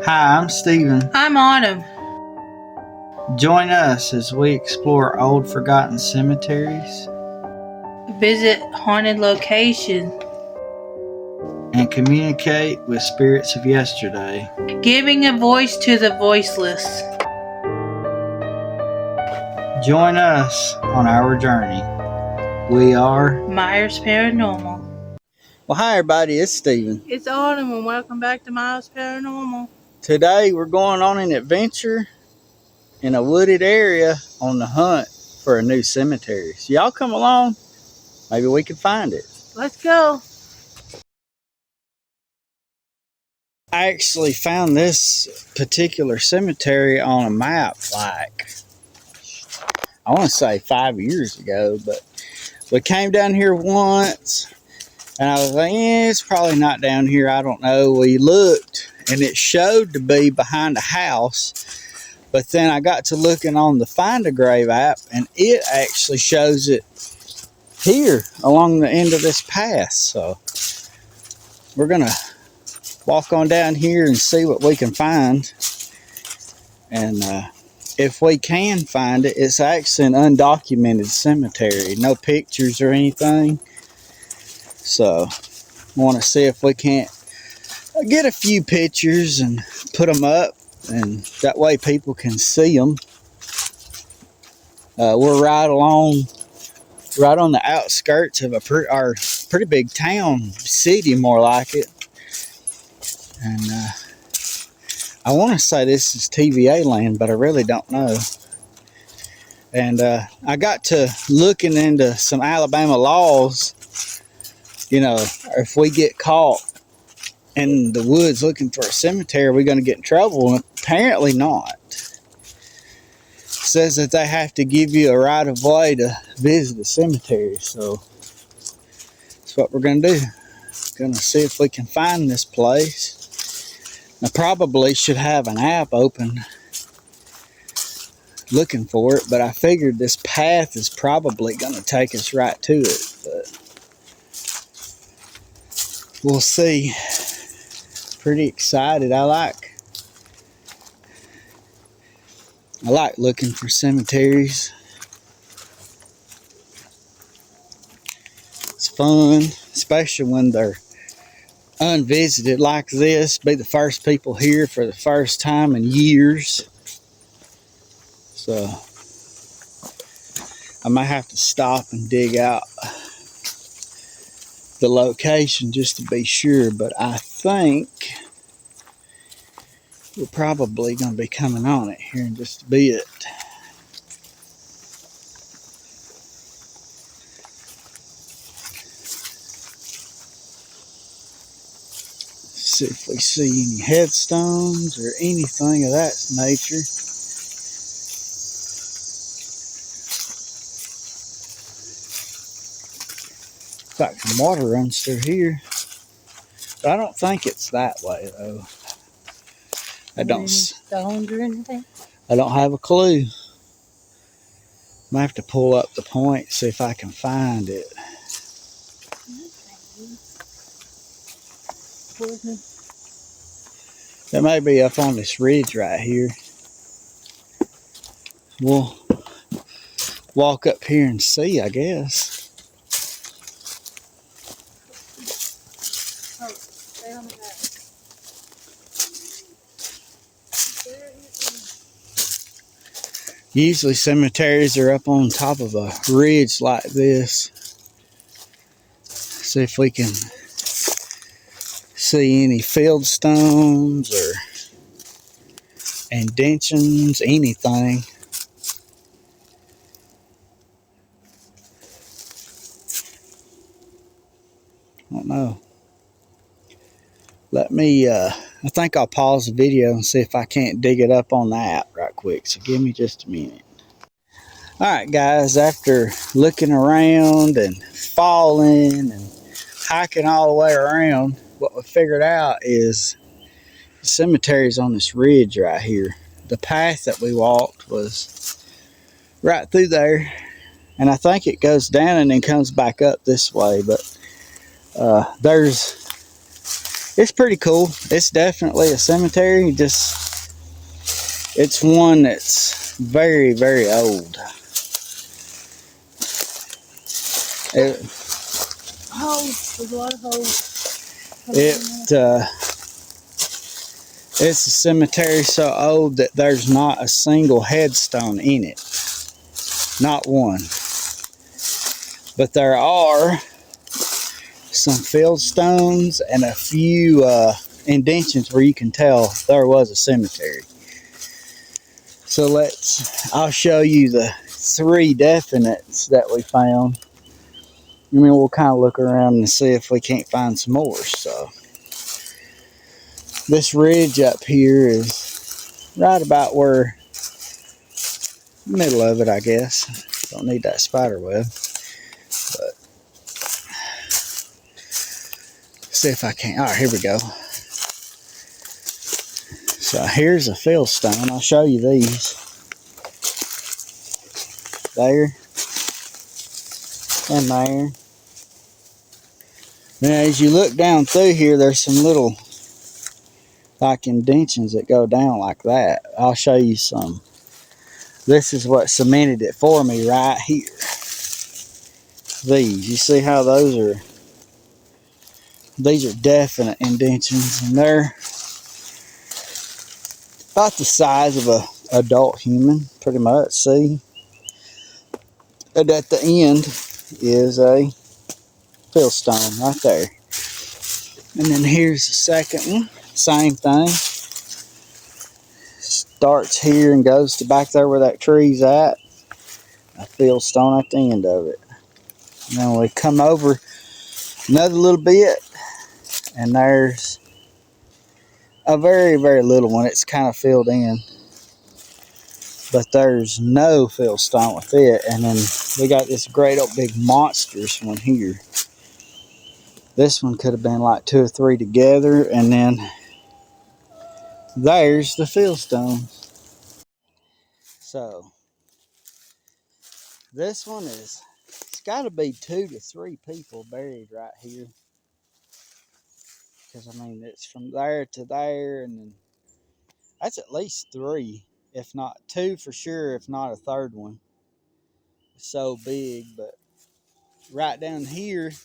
Hi, I'm Steven. I'm Autumn. Join us as we explore old forgotten cemeteries Visit haunted locations, and communicate with spirits of yesterday. giving a voice to the voiceless. Join us on our journey. We are Myers Paranormal. Well, hi everybody, it's Steven. It's Autumn and welcome back to Myers Paranormal. Today we're going on an adventure in a wooded area on the hunt for a new cemetery. So y'all come along, maybe we can find it. Let's go. I actually found this particular cemetery on a map like, I want to say 5 years ago, but we came down here once and I was like, it's probably not down here. I don't know. We looked and it showed to be behind a house, but then I got to looking on the Find a Grave app and it actually shows it here along the end of this path. So we're going to walk on down here and see what we can find. And if we can find it, it's actually an undocumented cemetery. No pictures or anything. So I want to see if we can't get a few pictures and put them up. And that way people can see them. We're right on the outskirts of our pretty big town, city more like it. And I want to say this is TVA land, but I really don't know. And I got to looking into some Alabama laws. You know, if we get caught in the woods looking for a cemetery, are we going to get in trouble? And apparently not. It says that they have to give you a right of way to visit the cemetery. So that's what we're going to do. Going to see if we can find this place. I probably should have an app open looking for it, but I figured this path is probably going to take us right to it. But we'll see. Pretty excited. I like looking for cemeteries. It's fun, especially when they're unvisited like this. Be the first people here for the first time in years. So I might have to stop and dig out the location just to be sure, but I think we're probably going to be coming on it here in just a bit. See if we see any headstones or anything of that nature. Looks like some water runs through here, but I don't think it's that way though. I don't. Stones or anything? I don't have a clue. Might have to pull up the point, see if I can find it. That may be up on this ridge right here. We'll walk up here and see, I guess. Oh, stay on the back. Usually cemeteries are up on top of a ridge like this. See if we can see any field stones or indentions, anything. I don't know. Let me, I think I'll pause the video and see if I can't dig it up on the app right quick. So give me just a minute. Alright guys, after looking around and falling and hiking all the way around, what we figured out is the cemetery's on this ridge right here. The path that we walked was right through there, and I think it goes down and then comes back up this way, but there's it's pretty cool. It's definitely a cemetery. Just it's one that's very, very old. Holes. There's a lot of holes. It's a cemetery so old that there's not a single headstone in it. Not one. But there are some field stones and a few indentions where you can tell there was a cemetery. So I'll show you the 3 definites that we found. I mean, we'll kind of look around and see if we can't find some more. So this ridge up here is right about where, middle of it, I guess. Don't need that spider web. But see if I can. All right, here we go. So here's a field stone. I'll show you these. There. And there. Now, as you look down through here, there's some little like indentions that go down like that. I'll show you some. This is what cemented it for me right here. You see how these are definite indentions, and they're about the size of a adult human, pretty much. See, and at the end is a fieldstone right there. And then here's the second one, same thing. Starts here and goes to back there where that tree's at. A fieldstone at the end of it. And then we come over another little bit, and there's a very, very little one. It's kind of filled in, but there's no fieldstone with it. And then we got this great old big monstrous one here. This one could have been like 2 or 3 together, and then there's the fieldstone. So this one it's got to be 2 to 3 people buried right here. Because, I mean, it's from there to there, and then that's at least 3, if not 2 for sure, if not a third one. It's so big, but right down here,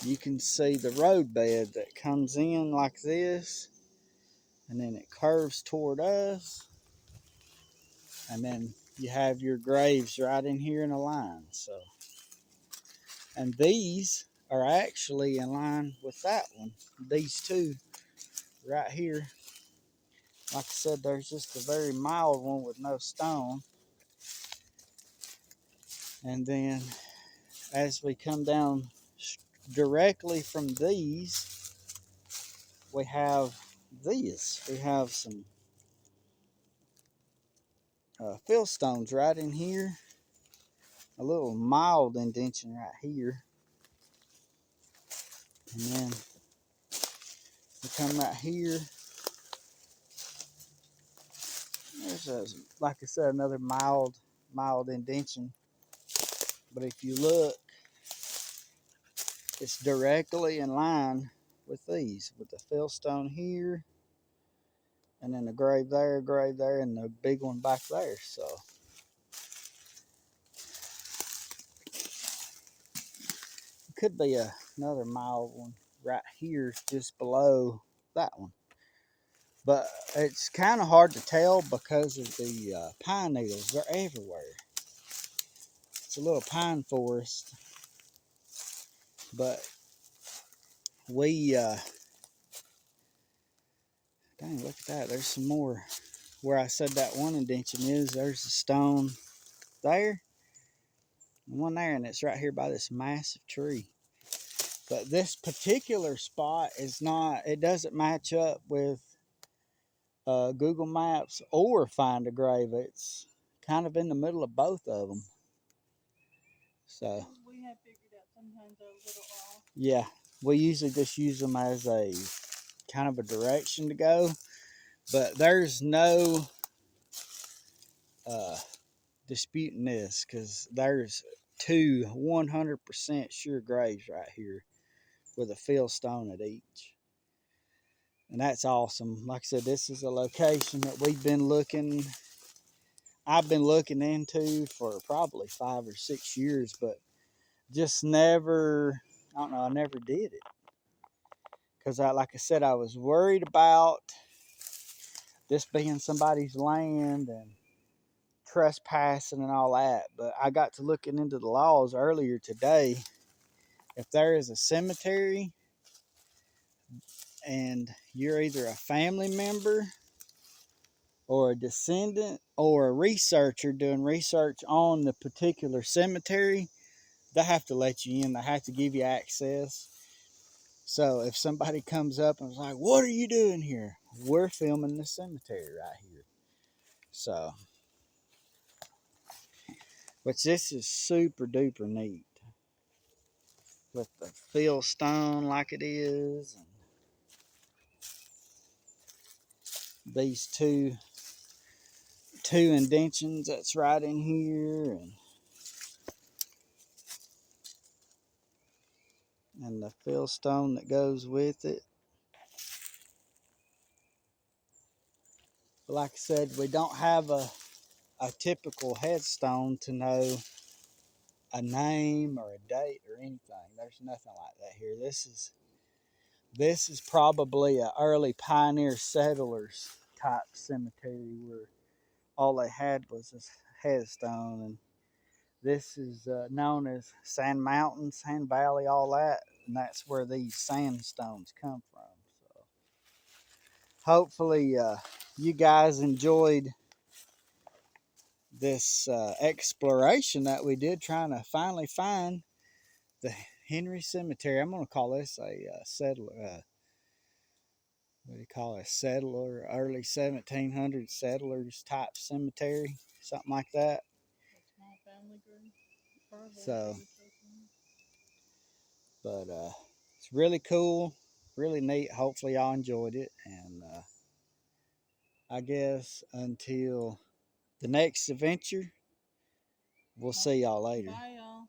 you can see the roadbed that comes in like this, and then it curves toward us, and then you have your graves right in here in a line. So, and these are actually in line with that one. These 2 right here. Like I said, there's just a very mild one with no stone. And then as we come down directly from these, we have these. We have some fieldstones right in here. A little mild indention right here. And then we come right here. There's, like I said, another mild indention. But if you look, it's directly in line with these, with the fieldstone here, and then the grave there, and the big one back there. So it could be another mild one right here just below that one. But it's kind of hard to tell because of the pine needles. They're everywhere. It's a little pine forest. But we, dang, look at that. There's some more. Where I said that one indention is, there's a stone there. And one there, and it's right here by this massive tree. But this particular spot is not, it doesn't match up with Google Maps or Find a Grave. It's kind of in the middle of both of them. So We have figured out sometimes they're a little off. Yeah, we usually just use them as a kind of a direction to go. But there's no disputing this, because there's 2 100% sure graves right here. with a fill stone at each. And that's awesome. Like I said, this is a location that I've been looking into for probably 5 or 6 years, but just never, I don't know, I never did it. Because like I said, I was worried about this being somebody's land and trespassing and all that. But I got to looking into the laws earlier today. If there is a cemetery and you're either a family member or a descendant or a researcher doing research on the particular cemetery, they have to let you in. They have to give you access. So if somebody comes up and is like, "What are you doing here?" We're filming the cemetery right here. So, which this is super duper neat with the fill stone like it is, and these two indentions that's right in here, and the fill stone that goes with it. But like I said, we don't have a typical headstone to know a name or a date or anything. There's nothing like that here. This is probably an early pioneer settlers type cemetery where all they had was this headstone. And this is known as Sand Mountain, Sand Valley, all that. And that's where these sandstones come from. So hopefully you guys enjoyed this exploration that we did trying to finally find the Henry Cemetery. I'm going to call this a settler. What do you call it? A settler, early 1700s settlers type cemetery, something like that. A small family group. So, but it's really cool, really neat. Hopefully, y'all enjoyed it, and I guess until the next adventure, we'll see y'all later. Bye, y'all.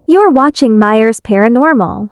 You're watching Myers Paranormal.